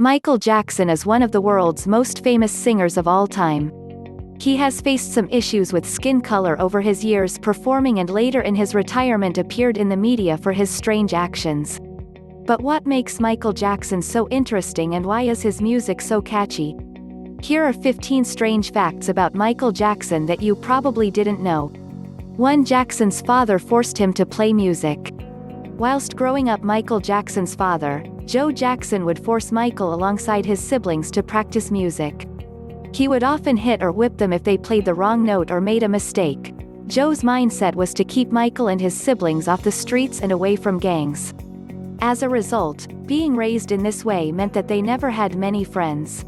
Michael Jackson is one of the world's most famous singers of all time. He has faced some issues with skin color over his years performing and later in his retirement appeared in the media for his strange actions. But what makes Michael Jackson so interesting and why is his music so catchy? Here are 15 strange facts about Michael Jackson that you probably didn't know. 1. Jackson's father forced him to play music. Whilst growing up, Michael Jackson's father, Joe Jackson, would force Michael alongside his siblings to practice music. He would often hit or whip them if they played the wrong note or made a mistake. Joe's mindset was to keep Michael and his siblings off the streets and away from gangs. As a result, being raised in this way meant that they never had many friends.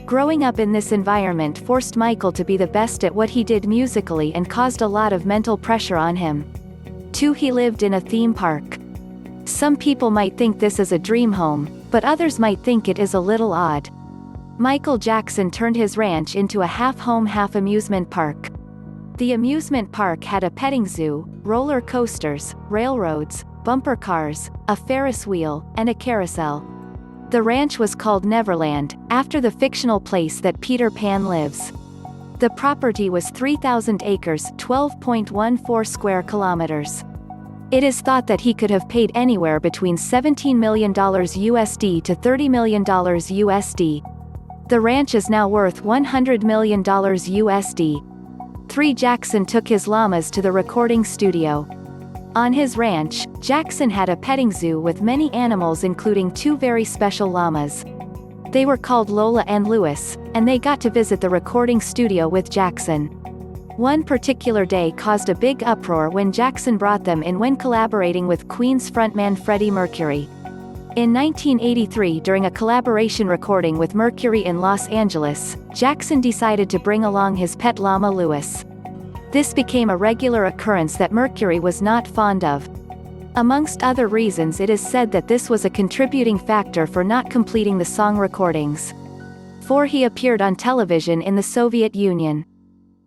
Growing up in this environment forced Michael to be the best at what he did musically and caused a lot of mental pressure on him. 2. He lived in a theme park. Some people might think this is a dream home, but others might think it is a little odd. Michael Jackson turned his ranch into a half-home half-amusement park. The amusement park had a petting zoo, roller coasters, railroads, bumper cars, a Ferris wheel, and a carousel. The ranch was called Neverland, after the fictional place that Peter Pan lives. The property was 3,000 acres, 12.14 square kilometers. It is thought that he could have paid anywhere between $17 million USD to $30 million USD. The ranch is now worth $100 million USD. 3. Jackson took his llamas to the recording studio. On his ranch, Jackson had a petting zoo with many animals including 2 very special llamas. They were called Lola and Louis, and they got to visit the recording studio with Jackson. One particular day caused a big uproar when Jackson brought them in when collaborating with Queen's frontman Freddie Mercury. In 1983, during a collaboration recording with Mercury in Los Angeles, Jackson decided to bring along his pet llama Louis. This became a regular occurrence that Mercury was not fond of. Amongst other reasons, it is said that this was a contributing factor for not completing the song recordings. 4. He appeared on television in the Soviet Union.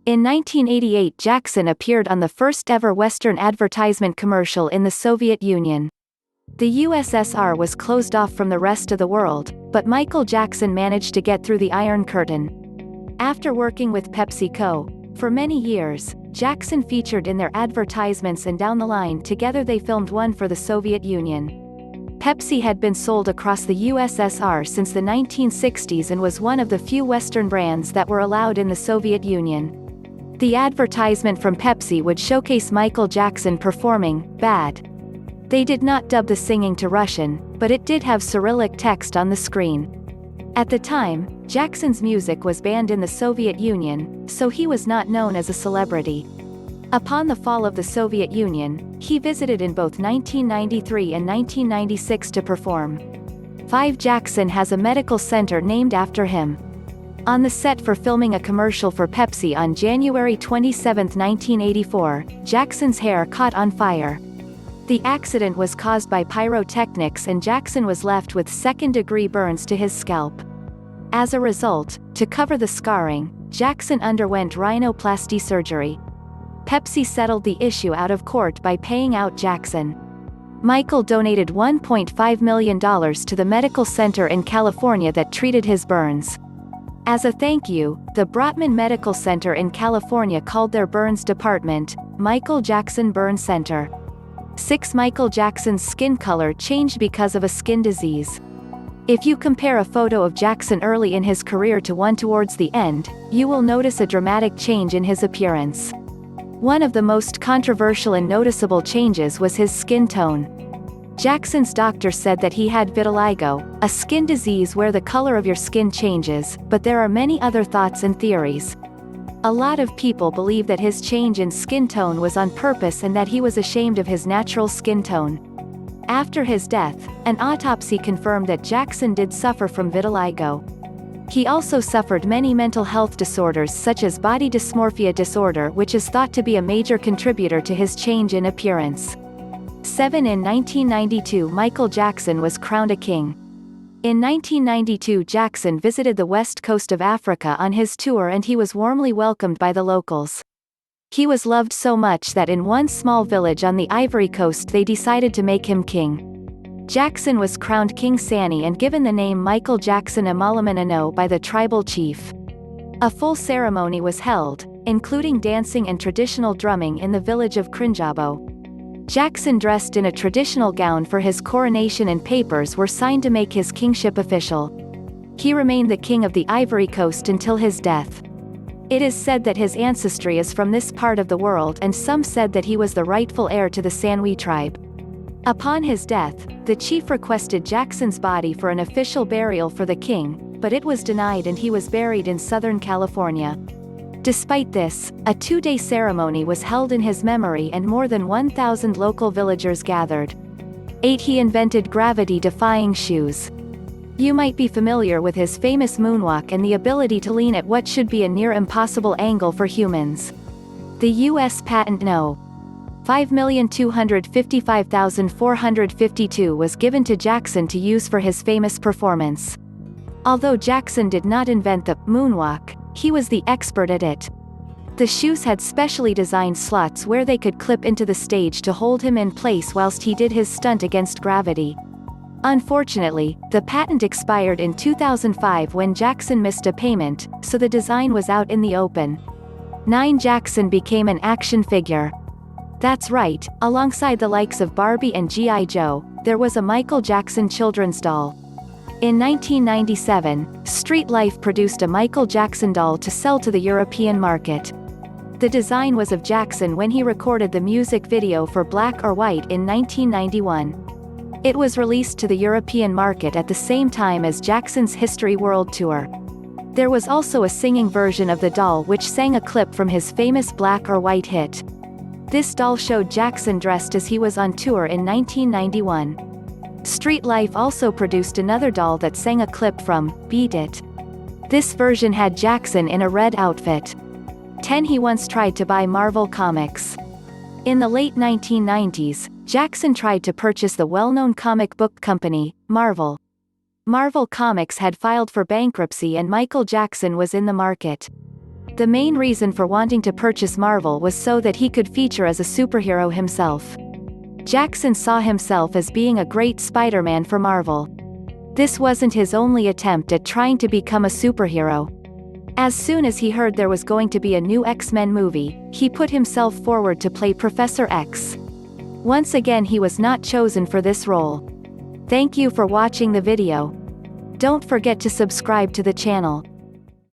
In 1988, Jackson appeared on the first ever Western advertisement commercial in the Soviet Union. The USSR was closed off from the rest of the world, but Michael Jackson managed to get through the Iron Curtain. After working with PepsiCo for many years, Jackson featured in their advertisements, and down the line together they filmed one for the Soviet Union. Pepsi had been sold across the USSR since the 1960s and was one of the few Western brands that were allowed in the Soviet Union. The advertisement from Pepsi would showcase Michael Jackson performing "Bad." They did not dub the singing to Russian, but it did have Cyrillic text on the screen. At the time, Jackson's music was banned in the Soviet Union, so he was not known as a celebrity. Upon the fall of the Soviet Union, he visited in both 1993 and 1996 to perform. 5. Jackson has a medical center named after him. On the set for filming a commercial for Pepsi on January 27, 1984, Jackson's hair caught on fire. The accident was caused by pyrotechnics and Jackson was left with second-degree burns to his scalp. As a result, to cover the scarring, Jackson underwent rhinoplasty surgery. Pepsi settled the issue out of court by paying out Jackson. Michael donated $1.5 million to the medical center in California that treated his burns. As a thank you, the Brotman Medical Center in California called their burns department Michael Jackson Burn Center. 6. Michael Jackson's skin color changed because of a skin disease. If you compare a photo of Jackson early in his career to one towards the end, you will notice a dramatic change in his appearance. One of the most controversial and noticeable changes was his skin tone. Jackson's doctor said that he had vitiligo, a skin disease where the color of your skin changes, but there are many other thoughts and theories. A lot of people believe that his change in skin tone was on purpose and that he was ashamed of his natural skin tone. After his death, an autopsy confirmed that Jackson did suffer from vitiligo. He also suffered many mental health disorders such as body dysmorphia disorder, which is thought to be a major contributor to his change in appearance. 7. In 1992, Michael Jackson was crowned a king. In 1992, Jackson visited the west coast of Africa on his tour and he was warmly welcomed by the locals. He was loved so much that in one small village on the Ivory Coast they decided to make him king. Jackson was crowned King Sani and given the name Michael Jackson Amalamanano by the tribal chief. A full ceremony was held, including dancing and traditional drumming in the village of Crinjabo. Jackson dressed in a traditional gown for his coronation and papers were signed to make his kingship official. He remained the king of the Ivory Coast until his death. It is said that his ancestry is from this part of the world, and some said that he was the rightful heir to the Sanwi tribe. Upon his death, the chief requested Jackson's body for an official burial for the king, but it was denied and he was buried in Southern California. Despite this, a 2-day ceremony was held in his memory and more than 1,000 local villagers gathered. 8. He invented gravity-defying shoes. You might be familiar with his famous moonwalk and the ability to lean at what should be a near-impossible angle for humans. The U.S. Patent No. 5,255,452 was given to Jackson to use for his famous performance. Although Jackson did not invent the moonwalk, he was the expert at it. The shoes had specially designed slots where they could clip into the stage to hold him in place whilst he did his stunt against gravity. Unfortunately, the patent expired in 2005 when Jackson missed a payment, so the design was out in the open. 9. Jackson became an action figure. That's right, alongside the likes of Barbie and G.I. Joe, there was a Michael Jackson children's doll. In 1997, Street Life produced a Michael Jackson doll to sell to the European market. The design was of Jackson when he recorded the music video for Black or White in 1991. It was released to the European market at the same time as Jackson's History World Tour. There was also a singing version of the doll which sang a clip from his famous Black or White hit. This doll showed Jackson dressed as he was on tour in 1991. Street Life also produced another doll that sang a clip from Beat It. This version had Jackson in a red outfit. 10. He once tried to buy Marvel Comics. In the late 1990s, Jackson tried to purchase the well-known comic book company, Marvel. Marvel Comics had filed for bankruptcy and Michael Jackson was in the market. The main reason for wanting to purchase Marvel was so that he could feature as a superhero himself. Jackson saw himself as being a great Spider-Man for Marvel. This wasn't his only attempt at trying to become a superhero. As soon as he heard there was going to be a new X-Men movie, he put himself forward to play Professor X. Once again he was not chosen for this role. Thank you for watching the video. Don't forget to subscribe to the channel.